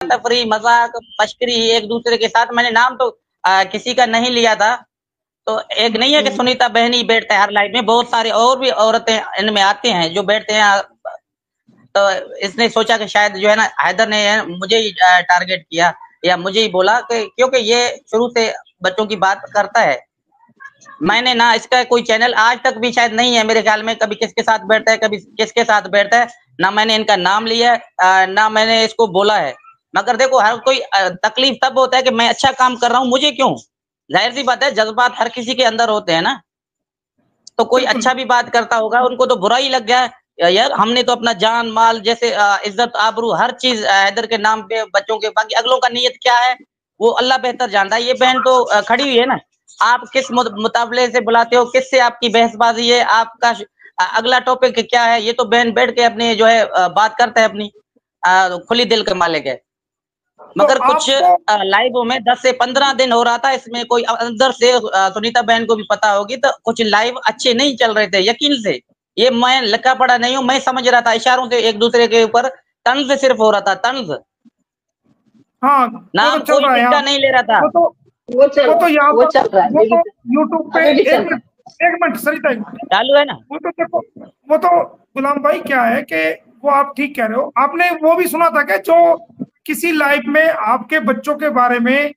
तफरी, मजाक, मश्करी एक दूसरे के साथ। मैंने नाम तो किसी का नहीं लिया था। तो एक नहीं है कि सुनीता बहन ही बैठते हैं हर लाइफ में, बहुत सारी और भी औरतें इनमें आती हैं जो बैठते हैं। तो इसने सोचा कि शायद जो है ना हैदर ने मुझे ही टारगेट किया या मुझे ही बोला कि क्योंकि ये शुरू से बच्चों की बात करता है। मैंने ना इसका कोई चैनल आज तक भी शायद नहीं है मेरे ख्याल में, कभी किसके साथ बैठता है कभी किसके साथ बैठता है, ना मैंने इनका नाम लिया है ना मैंने इसको बोला है। मगर देखो हर कोई तकलीफ तब होता है कि मैं अच्छा काम कर रहा हूँ, मुझे क्यों, जाहिर सी बात है जज्बात हर किसी के अंदर होते हैं ना। तो कोई अच्छा भी बात करता होगा उनको तो बुरा ही लग गया यार, हमने तो अपना जान माल जैसे इज्जत आबरू हर चीज हैदर के नाम पे बच्चों के, बाकी अगलों का नीयत क्या है वो अल्लाह बेहतर जानता है। ये बहन तो खड़ी हुई है ना, आप किस मुताबले से बुलाते हो, किससे आपकी बहसबाजी है, आपका अगला टॉपिक क्या है, ये तो बहन बैठ के अपनी जो है बात करते हैं अपनी खुली दिल के मालिक है। मगर तो कुछ लाइव में 10 से 15 दिन हो रहा था, इसमें कोई अंदर से सुनीता बहन को भी पता होगी तो कुछ लाइव अच्छे नहीं चल रहे थे यकीन से। ये मैं लिखा पढ़ा नहीं हूँ, मैं समझ रहा था इशारों से एक दूसरे के ऊपर तंज सिर्फ हो रहा था, तंज। हाँ नाम वो तो कोई जिसका नहीं ले रहा था। वो तो यहाँ पर चल रहा है, वो तो यूट्यूब पे एक मिनट सरिता चालू है ना। वो तो देखो, वो तो गुलाम भाई क्या है कि वो आप ठीक कह रहे हो। आपने वो भी सुना था कि जो किसी लाइव में आपके बच्चों के बारे में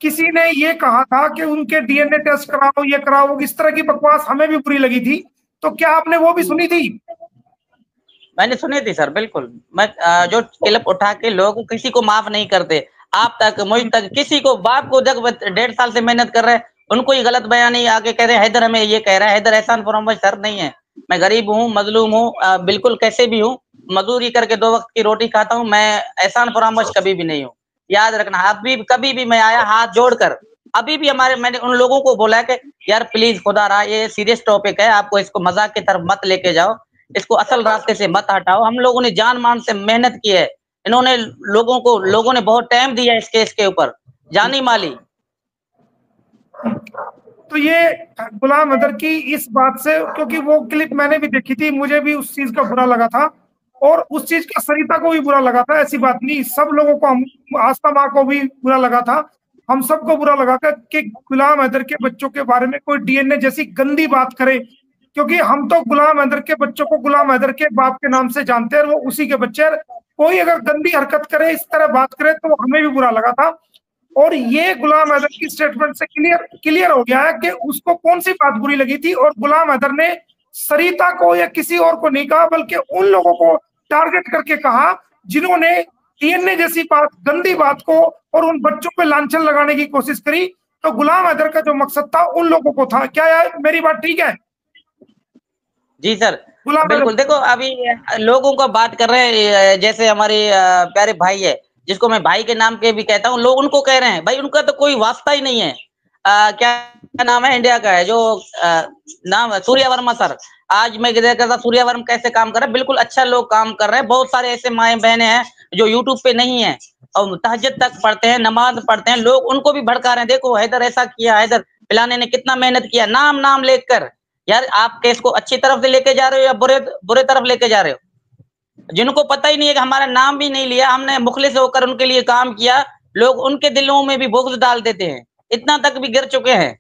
किसी ने ये कहा था कि उनके डीएनए टेस्ट कराओ, ये कराओ, इस तरह की बकवास हमें भी बुरी लगी थी। तो क्या आपने वो भी सुनी थी? मैंने सुनी थी सर, बिल्कुल। मैं जो क्लिप उठा के लोग किसी को माफ नहीं करते, आप तक मुझ तक किसी को, बाप को जब 1.5 साल से मेहनत कर रहे हैं उनको ही गलत बयानी आके कह रहे हैं हैदर हमें ये कह रहा है। हैदर एहसान फरामोश सर नहीं है, मैं गरीब हूँ, मजलूम हूँ, बिल्कुल कैसे भी हूँ, मजदूरी करके 2 वक्त की रोटी खाता हूँ, मैं एहसान फरामोश कभी भी नहीं हूँ। याद रखना, अभी कभी भी मैं आया हाथ जोड़कर, अभी भी मैंने उन लोगों को बोला कि यार प्लीज खुदा रहा ये सीरियस टॉपिक है, आपको इसको मजाक की तरफ मत लेके जाओ, इसको असल रास्ते से मत हटाओ। हम लोगों ने जान मान से मेहनत की है, इन्होंने लोगों ने बहुत टाइम दिया इस केस के ऊपर, जानी माली। तो ये गुलाम हैदर की इस बात से, क्योंकि वो क्लिप मैंने भी देखी थी, मुझे भी उस चीज का बुरा लगा था और उस चीज का सरिता को भी बुरा लगा था। ऐसी बात नहीं, सब लोगों को, हम आस्था माँ को भी बुरा लगा था, हम सबको बुरा लगा था कि गुलाम हैदर के बच्चों के बारे में कोई डीएनए जैसी गंदी बात करे। क्योंकि हम तो गुलाम हैदर के बच्चों को गुलाम हैदर के बाप के नाम से जानते हैं और वो उसी के बच्चे। कोई अगर गंदी हरकत करे, इस तरह बात करे तो हमें भी बुरा लगा था। और ये गुलाम हैदर की स्टेटमेंट से क्लियर हो गया है कि उसको कौन सी बात बुरी लगी थी। और गुलाम हैदर ने सरिता को या किसी और को नहीं कहा, बल्कि उन लोगों को टारगेट करके कहा जिन्होंने डीएनए जैसी बात, गंदी बात को और उन बच्चों पे लांछन लगाने की कोशिश करी। तो गुलाम हैदर का जो मकसद था उन लोगों को था। क्या यार मेरी बात ठीक है? जी सर बिल्कुल। देखो अभी लोगों को बात कर रहे हैं, जैसे हमारे प्यारे भाई है जिसको मैं भाई के नाम के भी कहता हूँ, लोग उनको कह रहे हैं भाई उनका तो कोई वास्ता ही नहीं है। क्या नाम है इंडिया का है जो नाम सूर्या वर्मा सर। आज मैं देखा था सूर्या वर्मा कैसे काम कर रहे हैं, बिल्कुल अच्छा लोग काम कर रहे हैं। बहुत सारे ऐसे माए बहने हैं जो यूट्यूब पे नहीं है और तहज्जुद तक पढ़ते हैं, नमाज पढ़ते हैं, लोग उनको भी भड़का रहे हैं। देखो हैदर ऐसा किया, हैदर पिलाने ने कितना मेहनत किया, नाम नाम लेकर। यार आप केस को अच्छी तरफ से लेके जा रहे हो या बुरे तरफ लेके जा रहे हो? जिनको पता ही नहीं है कि हमारा नाम भी नहीं लिया, हमने मुखलिस होकर उनके लिए काम किया, लोग उनके दिलों में भी बुग़्ज़ डाल देते हैं, इतना तक भी गिर चुके हैं।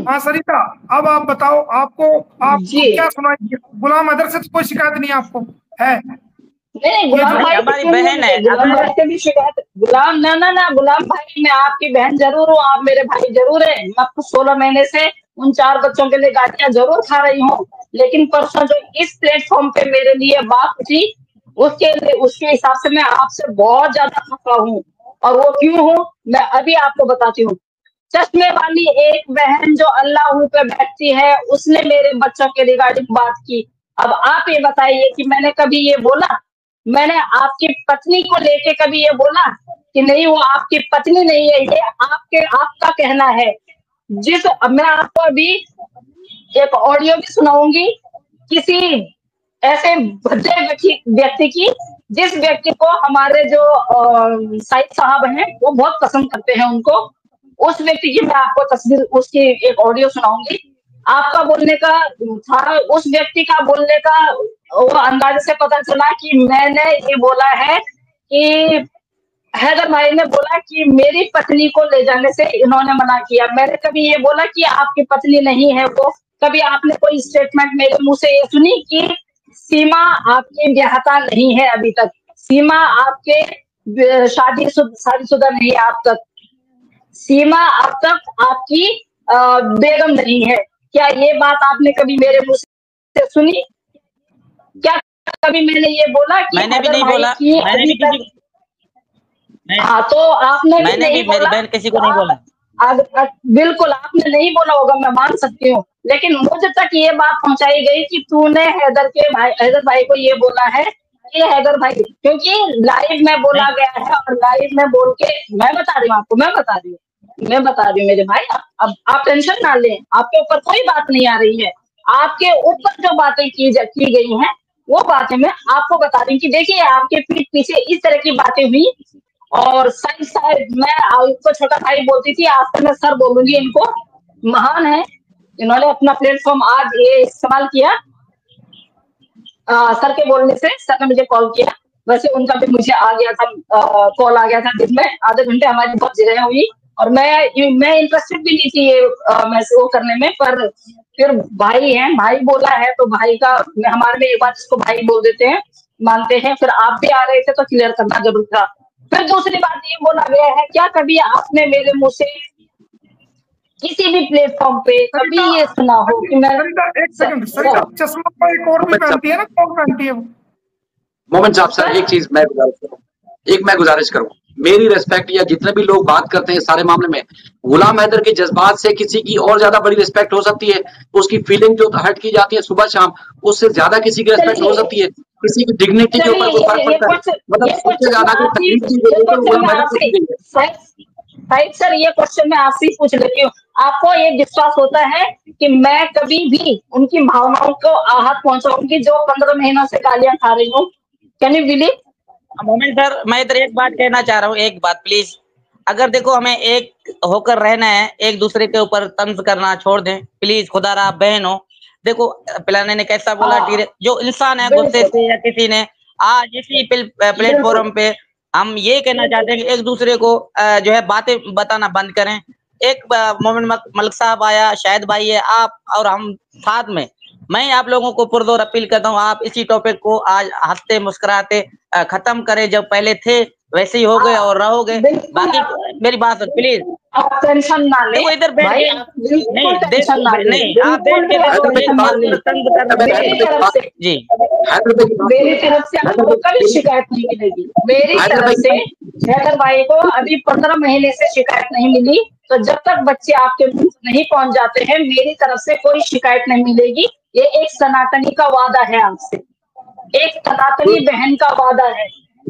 हाँ सरिता, अब आप बताओ, आपको क्या सुनाई? गुलाम हैदर से तो कोई शिकायत नहीं आपको है? नहीं, गुलाम भाई हमारी बहन है। गुलाम भाई से भी शिकायत, गुलाम ना गुलाम भाई, मैं आपकी बहन जरूर हूँ, आप मेरे भाई जरूर है। मैं 16 महीने से उन 4 बच्चों के लिए गालियां जरूर खा रही हूँ, लेकिन परसों जो इस प्लेटफॉर्म पे मेरे लिए बात थी उसके हिसाब से मैं आपसे बहुत ज्यादा खफा हूँ। और वो क्यों हूँ मैं अभी आपको बताती हूँ। चश्मे वाली एक बहन जो अल्लाह पे बैठती है, उसने मेरे बच्चों के रिगार्डिंग बात की। अब आप ये बताइए कि मैंने कभी ये बोला, मैंने आपकी पत्नी को लेके कभी ये बोला कि नहीं वो आपकी पत्नी नहीं है, ये आपका कहना है। मैं आपको अभी एक ऑडियो भी सुनाऊंगी किसी ऐसे भद्दे व्यक्ति की, जिस व्यक्ति को हमारे जो साहिब साहब हैं वो बहुत पसंद करते हैं उनको। उस व्यक्ति की मैं आपको तस्वीर, उसकी एक ऑडियो सुनाऊंगी, आपका बोलने का था, उस व्यक्ति का बोलने का वो अंदाजे से पता चला कि मैंने ये बोला है कि हैदर भाई ने बोला कि मेरी पत्नी को ले जाने से इन्होंने मना किया। मैंने कभी ये बोला कि आपकी पत्नी नहीं है वो? कभी आपने कोई स्टेटमेंट मेरे मुंह से ये सुनी कि सीमा आपकी ब्याहता नहीं है अभी तक, सीमा आपके शादीशुदा नहीं है आप तक, सीमा अब तक आपकी बेगम नहीं है? क्या ये बात आपने कभी मेरे मुंह से सुनी? क्या कभी मैंने ये बोला कि मैंने भी नहीं बोला, मैंने भी किसी हाँ, तो आपने भी नहीं बोला, मेरी बहन किसी को नहीं बोला। बिल्कुल आपने नहीं बोला होगा, मैं मान सकती हूँ, लेकिन मुझे तक ये बात पहुंचाई गई कि तूने हैदर भाई को ये बोला है कि हैदर भाई, क्योंकि लाइव में बोला गया है और लाइव में बोल के मैं बता रही हूँ आपको, मैं बता रही हूँ मेरे भाई, अब आप टेंशन ना लें, आपके ऊपर कोई बात नहीं आ रही है। आपके ऊपर जो बातें की गई हैं वो बातें मैं आपको बता रही हूँ कि देखिए आपके पीठ पीछे इस तरह की बातें हुई। और साइड मैं आपको छोटा भाई बोलती थी, आज तक मैं सर बोलूंगी इनको, महान है, इन्होंने अपना प्लेटफॉर्म आज ये इस्तेमाल किया। सर के बोलने से सर ने मुझे कॉल किया, वैसे उनका भी मुझे आ गया था, कॉल आ गया था, जिसमें आधे घंटे हमारी बहुत जगह हुई और मैं इंटरेस्टेड भी नहीं थी ये वो करने में, पर फिर भाई है, भाई बोला है तो भाई का हमारे में एक बात इसको भाई बोल देते हैं, मानते हैं। फिर आप भी आ रहे थे तो क्लियर करना जरूर था। फिर दूसरी बात ये बोला गया है, क्या कभी आपने मेरे मुंह से किसी भी प्लेटफॉर्म पे कभी ये सुना हो कि मैं एक सेकंड, चश्मा एक और भी पहनती है ना, कौन पहनती है? मोमेंट साहब, सर एक चीज मैं गुजारिश करूं, मेरी रिस्पेक्ट या जितने भी लोग बात करते हैं सारे मामले में, गुलाम हैदर के जज्बात से किसी की और ज्यादा बड़ी रिस्पेक्ट हो सकती है, उसकी फीलिंग जो हर्ट की जाती है सुबह शाम, उससे ज्यादा किसी की रिस्पेक्ट हो सकती है, किसी की डिग्निटी के ऊपर फर्क पड़ता है, मतलब सबसे ज्यादा जो तकलीफ की गुलाम हैदर को दी गई है। साहिब सर, ये क्वेश्चन मैं आपसे पूछ लेती हूँ, आपको ये विश्वास होता है कि मैं कभी भी उनकी भावनाओं को आहत पहुंचाऊंगी जो 15 महीनों से गालियां खा रही हूँ? Can you believe? Moment sir, मैं इधर एक बात कहना चाह रहा हूँ, एक बात प्लीज, अगर देखो हमें एक होकर रहना है, एक दूसरे के ऊपर तंज करना छोड़ दें प्लीज, खुदारा बहन हो। देखो पिलाने ने कैसा बोला, जो इंसान है गुस्से से या किसी ने, आज इसी प्लेटफॉर्म पे हम ये कहना चाहते हैं कि एक दूसरे को जो है बातें बताना बंद करें। एक मोमिन मलिक साहब आया, शायद भाई है, आप और हम साथ में, मैं आप लोगों को पुरजोर अपील करता हूँ, आप इसी टॉपिक को आज हंसते मुस्कुराते खत्म करें, जब पहले थे वैसे ही हो गए और रहोगे। बाकी मेरी बात प्लीज, आप टेंशन ना लें, देखो इधर बैठ नहीं, आप बैठ के जी, मेरी तरफ से आपको कभी शिकायत नहीं मिलेगी, मेरी तरफ से हैदर भाई को अभी 15 महीने से शिकायत नहीं मिली, तो जब तक बच्चे आपके मुंह नहीं पहुंच जाते हैं मेरी तरफ से कोई शिकायत नहीं मिलेगी। ये एक सनातनी का वादा है आपसे, एक सनातनी बहन का वादा है,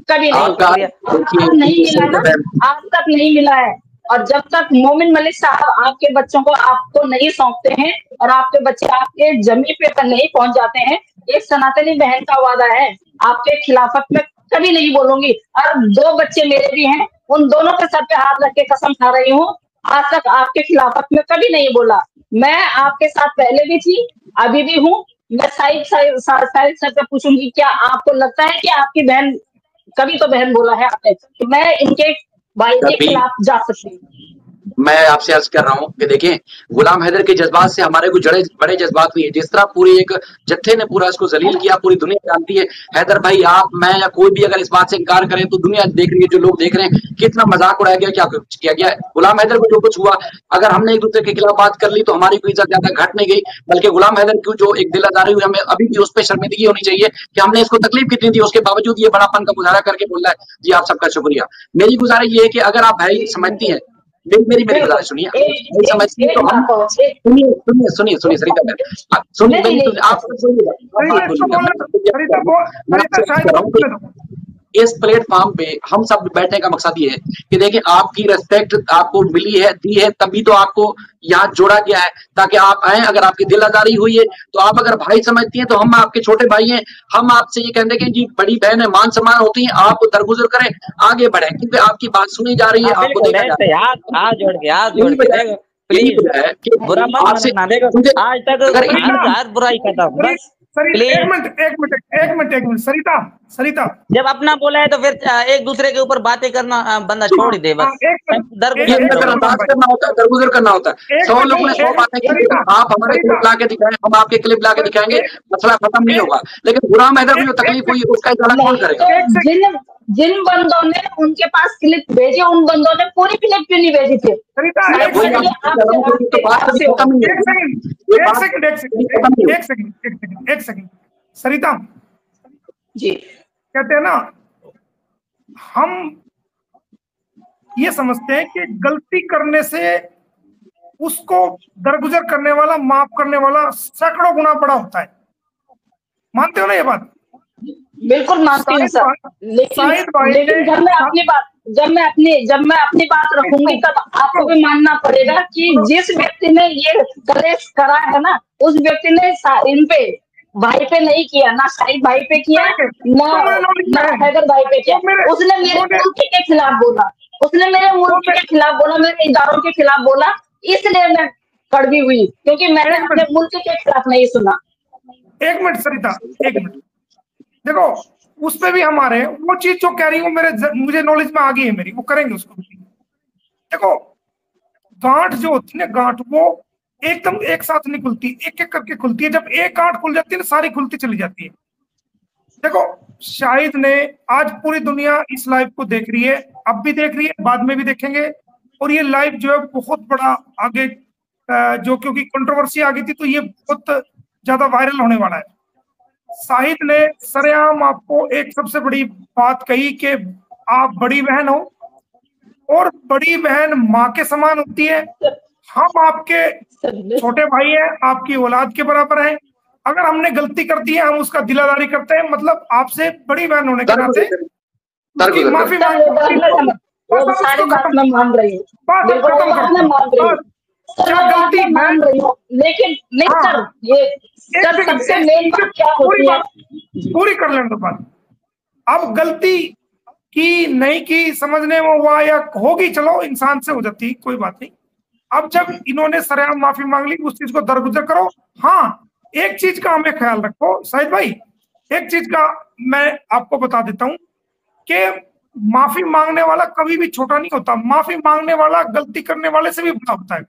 कभी नहीं मिला ना, आज तक नहीं मिला है। और जब तक मोमिन मलिक साहब आपके बच्चों को आपको नहीं सौंपते हैं और आपके बच्चे आपके जमीन पे नहीं पहुंच जाते हैं, एक सनातनी बहन का वादा है, आपके खिलाफत में कभी नहीं बोलूंगी। और 2 बच्चे मेरे भी हैं, उन दोनों के सर पे हाथ रख के कसम खा रही हूँ, आज तक आपके खिलाफत में कभी नहीं बोला। मैं आपके साथ पहले भी थी, अभी भी हूँ। मैं साहिब सर से पूछूंगी, क्या आपको लगता है कि आपकी बहन, कभी तो बहन बोला है आपने कि मैं इनके भाई के खिलाफ जा सकती हूँ? मैं आपसे अर्ज कर रहा हूँ कि देखें, गुलाम हैदर के जज्बात से हमारे कुछ बड़े जज्बात हुए, जिस तरह पूरी एक जत्थे ने पूरा इसको जलील किया, पूरी दुनिया जानती है। हैदर भाई, आप, मैं या कोई भी अगर इस बात से इनकार करें तो दुनिया देख रही है, जो लोग देख रहे हैं, कितना मजाक उड़ाया गया, क्या किया गया। गुलाम हैदर को जो कुछ हुआ, अगर हमने एक दूसरे के खिलाफ बात कर ली तो हमारी कोई इज्जत ज्यादा घट नहीं गई, बल्कि गुलाम हैदर की जो एक दिल आजारी हुई, हमें अभी भी उस पर शर्मिंदगी होनी चाहिए कि हमने इसको तकलीफ कितनी दी, उसके बावजूद ये बड़ापन का गुजारा करके बोल रहा है। जी, आप सबका शुक्रिया। मेरी गुजारिश ये है कि अगर आप भाई समझती हैं, मेरी गुजारिश सुनिए, नहीं समझती तो हम सुनिए सरिता मैम, सुनिए, आप इस प्लेटफॉर्म पे हम सब बैठने का मकसद ये है कि देखिए, आपकी रेस्पेक्ट आपको मिली है, दी है, तभी तो आपको यहाँ जोड़ा गया है, ताकि आप आए। अगर आपकी दिल आजारी हुई है तो आप अगर भाई समझती हैं तो हम आपके छोटे भाई हैं, हम आपसे ये कहते हैं कि जी बड़ी बहन है, मान सम्मान होती है, आप दरगुजर करें, आगे बढ़े, क्योंकि आपकी बात सुनी जा रही है, आपको देखा जा रहा है। प्लीज है कि बुरा मत आपसे मानना। देखो आज तक अगर हर बुराई खत्म, बस प्लीज। एक मिनट सरिता जब अपना बोला है तो फिर एक दूसरे के ऊपर बातें करना बंदा छोड़ ही दे, बस दरगुजर अंदाज करना होता है, दरगुजर करना होता है। 100 लोगों ने 100 बातें की, आप हमारे क्लिप ला के दिखाएं, हम आपके क्लिप ला के दिखाएंगे, मसला खत्म नहीं होगा। लेकिन गुलाम हैदर को जो तकलीफ हुई उसका इजाला कौन करेगा? जिन बंदों ने उनके पास क्लिप भेजी, उन बंदों ने पूरी क्लिप क्यों नहीं भेजी थी? एक सेकंड सरिता जी, कहते हैं ना, हम ये समझते हैं कि गलती करने से उसको दरगुजर करने वाला, माफ करने वाला सैकड़ों गुना बड़ा होता है। मानते हो ना ये बात? बिल्कुल मानती हूँ सर, लेकिन जब मैं अपनी बात रखूंगी तब आपको भी मानना पड़ेगा कि जिस व्यक्ति ने ये कलेश करा है ना, उस व्यक्ति ने इन पे भाई पे नहीं किया, ना शाहिद भाई पे किया, ना हैदर भाई पे किया। उसने मेरे मुल्क के खिलाफ बोला, उसने मेरे मुल्क के खिलाफ बोला, मेरे इदारों के खिलाफ बोला, इसलिए मैं कड़वी हुई, क्योंकि मैंने अपने मुल्क के खिलाफ नहीं सुना। एक मिनट सरिता, एक मिनट देखो, उस पे भी हमारे वो चीज जो कह रही हूँ मुझे नॉलेज में आ गई है मेरी, वो करेंगे उसको। देखो गांठ जो होती है ना, गांठ वो एकदम एक साथ नहीं खुलती, एक एक करके खुलती है। जब एक गांठ खुल जाती है ना, सारी खुलती चली जाती है। देखो शाहिद ने, आज पूरी दुनिया इस लाइव को देख रही है, अब भी देख रही है, बाद में भी देखेंगे, और ये लाइव जो है बहुत बड़ा आगे, जो क्योंकि कंट्रोवर्सी आ गई थी तो ये बहुत ज्यादा वायरल होने वाला है। शाहिद ने सरेआम आपको एक सबसे बड़ी बात कही कि आप बड़ी बहन हो, और बड़ी बहन माँ के समान होती है। हम आपके छोटे भाई हैं, आपकी औलाद के बराबर हैं। अगर हमने गलती कर दी है, हम उसका दिलादारी करते हैं, मतलब आपसे बड़ी बहन होने के नाते माफी मांग, गलती मान रही हूँ, लेकिन नहीं सर, ये सर सबसे मेन बात क्या होती है, पूरी कर लेने दो बात। अब गलती की नहीं की समझने में हुआ या होगी, चलो इंसान से हो जाती, कोई बात नहीं। अब जब इन्होंने सरेआम माफी मांग ली, उस चीज को दरगुजर करो। हाँ, एक चीज का हमें ख्याल रखो शाहिद भाई, एक चीज का मैं आपको बता देता हूं कि माफी मांगने वाला कभी भी छोटा नहीं होता, माफी मांगने वाला गलती करने वाले से भी बड़ा होता है।